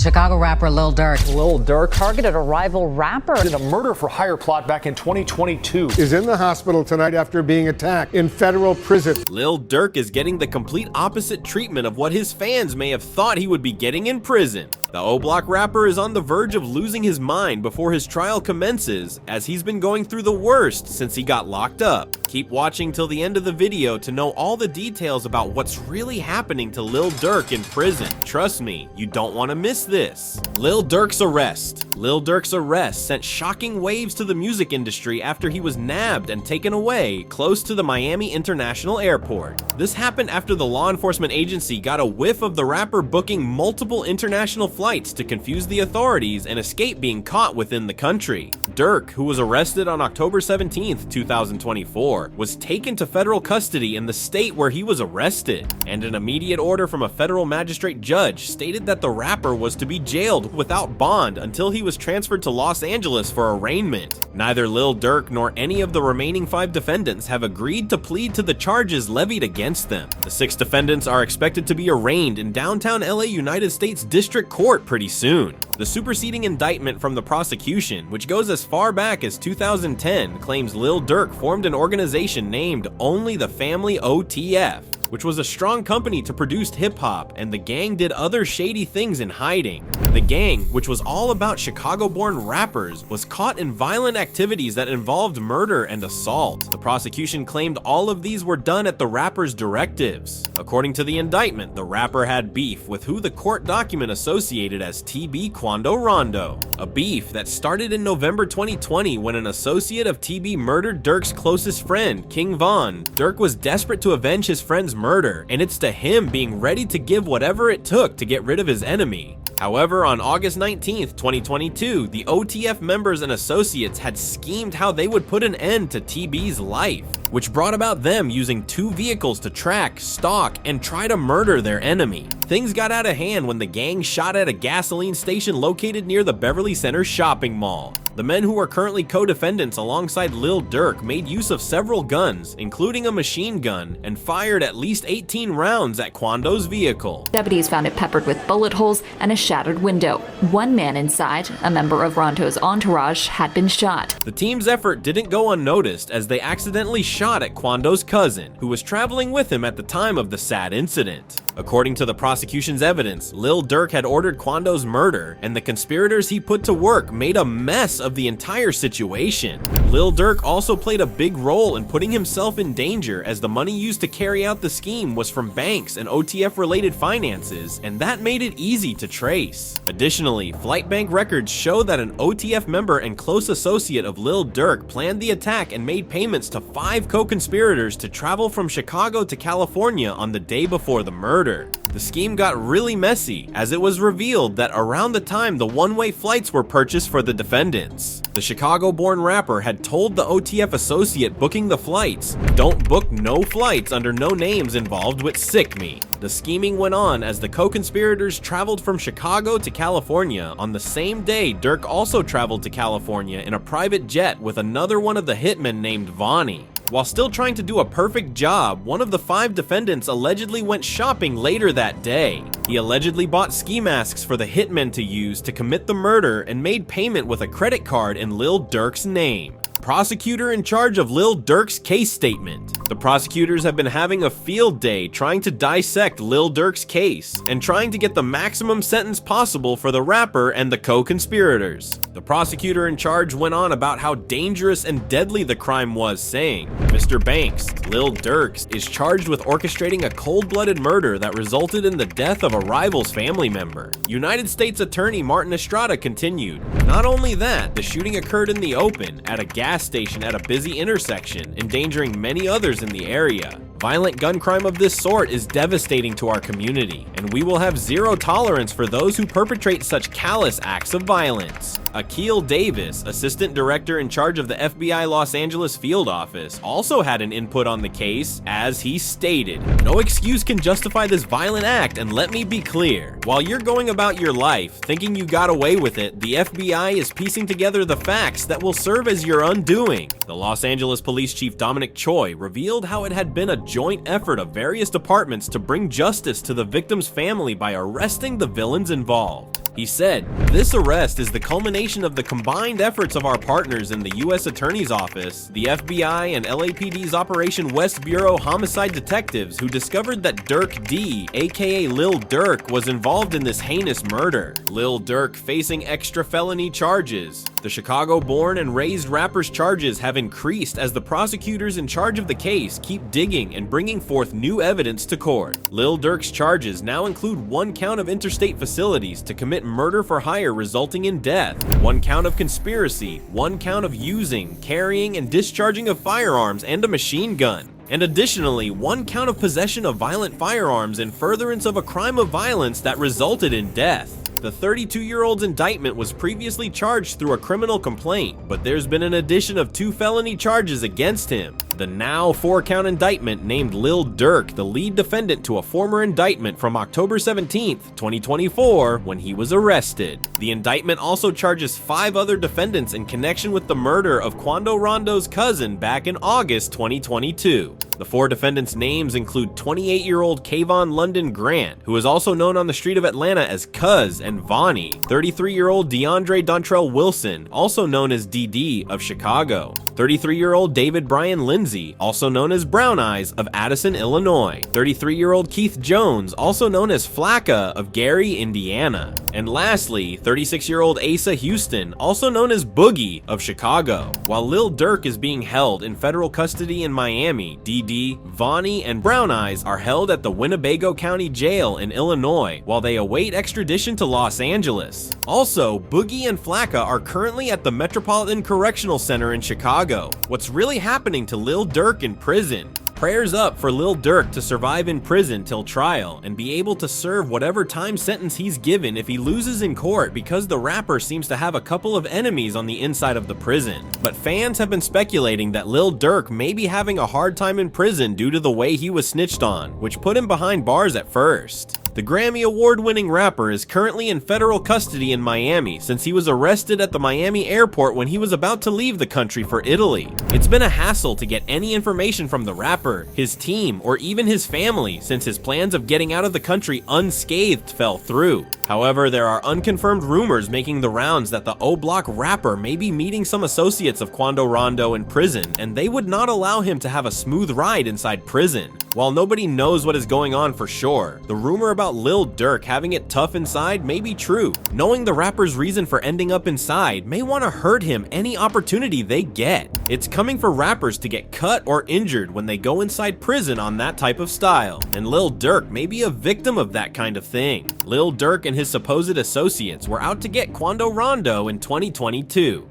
Chicago rapper Lil Durk. Lil Durk targeted a rival rapper in a murder-for-hire plot back in 2022. Is in the hospital tonight after being attacked in federal prison. Lil Durk is getting the complete opposite treatment of what his fans may have thought he would be getting in prison. The O-Block rapper is on the verge of losing his mind before his trial commences, as he's been going through the worst since he got locked up. Keep watching till the end of the video to know all the details about what's really happening to Lil Durk in prison. Trust me, you don't want to miss this. Lil Durk's arrest. Lil Durk's arrest sent shocking waves to the music industry after he was nabbed and taken away close to the Miami International Airport. This happened after the law enforcement agency got a whiff of the rapper booking multiple international flights to confuse the authorities and escape being caught within the country. Durk, who was arrested on October 17th, 2024, was taken to federal custody in the state where he was arrested, and an immediate order from a federal magistrate judge stated that the rapper was to be jailed without bond until he was transferred to Los Angeles for arraignment. Neither Lil Durk nor any of the remaining 5 defendants have agreed to plead to the charges levied against them. The 6 defendants are expected to be arraigned in downtown LA United States District Court pretty soon. The superseding indictment from the prosecution, which goes as far back as 2010, claims Lil Durk formed an organization named Only the Family OTF, which was a strong company to produce hip-hop, and the gang did other shady things in hiding. The gang, which was all about Chicago-born rappers, was caught in violent activities that involved murder and assault. The prosecution claimed all of these were done at the rapper's directives. According to the indictment, the rapper had beef with who the court document associated as TB Quando Rondo, a beef that started in November 2020 when an associate of TB murdered Durk's closest friend, King Von. Durk was desperate to avenge his friend's murder, and it's to him being ready to give whatever it took to get rid of his enemy. However, on August 19th, 2022, the OTF members and associates had schemed how they would put an end to TB's life, which brought about them using 2 vehicles to track, stalk, and try to murder their enemy. Things got out of hand when the gang shot at a gasoline station located near the Beverly Center shopping mall. The men who are currently co-defendants alongside Lil Durk made use of several guns, including a machine gun, and fired at least 18 rounds at Quando's vehicle. Deputies found it peppered with bullet holes and a shattered window. One man inside, a member of Rondo's entourage, had been shot. The team's effort didn't go unnoticed as they accidentally shot at Quando's cousin, who was traveling with him at the time of the sad incident. According to the prosecution's evidence, Lil Durk had ordered Quando's murder, and the conspirators he put to work made a mess of the entire situation. Lil Durk also played a big role in putting himself in danger, as the money used to carry out the scheme was from banks and OTF-related finances, and that made it easy to trace. Additionally, flight bank records show that an OTF member and close associate of Lil Durk planned the attack and made payments to 5 co-conspirators to travel from Chicago to California on the day before the murder. The scheme got really messy, as it was revealed that around the time the one-way flights were purchased for the defendants, the Chicago-born rapper had told the OTF associate booking the flights, "Don't book no flights under no names involved with Sick Me." The scheming went on as the co-conspirators traveled from Chicago to California. On the same day, Durk also traveled to California in a private jet with another one of the hitmen named Vonnie. While still trying to do a perfect job, one of the 5 defendants allegedly went shopping later that day. He allegedly bought ski masks for the hitmen to use to commit the murder and made payment with a credit card in Lil Durk's name. Prosecutor in charge of Lil Durk's case statement. The prosecutors have been having a field day trying to dissect Lil Durk's case and trying to get the maximum sentence possible for the rapper and the co-conspirators. The prosecutor in charge went on about how dangerous and deadly the crime was, saying, "Mr. Banks, Lil Durk, is charged with orchestrating a cold-blooded murder that resulted in the death of a rival's family member." United States Attorney Martin Estrada continued, "Not only that, the shooting occurred in the open, at a gas station at a busy intersection, endangering many others in the area. Violent gun crime of this sort is devastating to our community, and we will have zero tolerance for those who perpetrate such callous acts of violence." Akil Davis, assistant director in charge of the FBI Los Angeles field office, also had an input on the case, as he stated, "No excuse can justify this violent act, and let me be clear. While you're going about your life thinking you got away with it, the FBI is piecing together the facts that will serve as your undoing." The Los Angeles Police Chief Dominic Choi revealed how it had been a joint effort of various departments to bring justice to the victim's family by arresting the villains involved. He said, "This arrest is the culmination of the combined efforts of our partners in the U.S. Attorney's Office, the FBI, and LAPD's Operation West Bureau homicide detectives who discovered that Durk D, aka Lil Durk, was involved in this heinous murder. Lil Durk facing extra felony charges. The Chicago-born and raised rapper's charges have increased as the prosecutors in charge of the case keep digging and bringing forth new evidence to court. Lil Durk's charges now include 1 count of interstate facilities to commit murder for hire resulting in death, 1 count of conspiracy, 1 count of using, carrying, and discharging of firearms and a machine gun, and additionally 1 count of possession of violent firearms in furtherance of a crime of violence that resulted in death. The 32-year-old's indictment was previously charged through a criminal complaint, but there's been an addition of 2 felony charges against him. The now 4-count indictment named Lil Durk the lead defendant to a former indictment from October 17, 2024, when he was arrested. The indictment also charges 5 other defendants in connection with the murder of Quando Rondo's cousin back in August 2022. The 4 defendants' names include 28-year-old Kayvon London Grant, who is also known on the street of Atlanta as Cuz and Vonnie, 33-year-old DeAndre Dontrell Wilson, also known as DD of Chicago, 33-year-old David Brian Lindsay, also known as Brown Eyes of Addison, Illinois, 33-year-old Keith Jones, also known as Flacca of Gary, Indiana, and lastly, 36-year-old Asa Houston, also known as Boogie of Chicago. While Lil Durk is being held in federal custody in Miami, DD, Vonnie, and Brown Eyes are held at the Winnebago County Jail in Illinois while they await extradition to Los Angeles. Also, Boogie and Flacca are currently at the Metropolitan Correctional Center in Chicago. What's really happening to Lil Durk in prison? Prayers up for Lil Durk to survive in prison till trial and be able to serve whatever time sentence he's given if he loses in court, because the rapper seems to have a couple of enemies on the inside of the prison. But fans have been speculating that Lil Durk may be having a hard time in prison due to the way he was snitched on, which put him behind bars at first. The Grammy Award-winning rapper is currently in federal custody in Miami since he was arrested at the Miami airport when he was about to leave the country for Italy. It's been a hassle to get any information from the rapper, his team, or even his family since his plans of getting out of the country unscathed fell through. However, there are unconfirmed rumors making the rounds that the O-Block rapper may be meeting some associates of Quando Rondo in prison, and they would not allow him to have a smooth ride inside prison. While nobody knows what is going on for sure, the rumor about Lil Durk having it tough inside may be true. Knowing the rapper's reason for ending up inside may want to hurt him any opportunity they get. It's coming for rappers to get cut or injured when they go inside prison on that type of style, and Lil Durk may be a victim of that kind of thing. Lil Durk and his supposed associates were out to get Quando Rondo in 2022.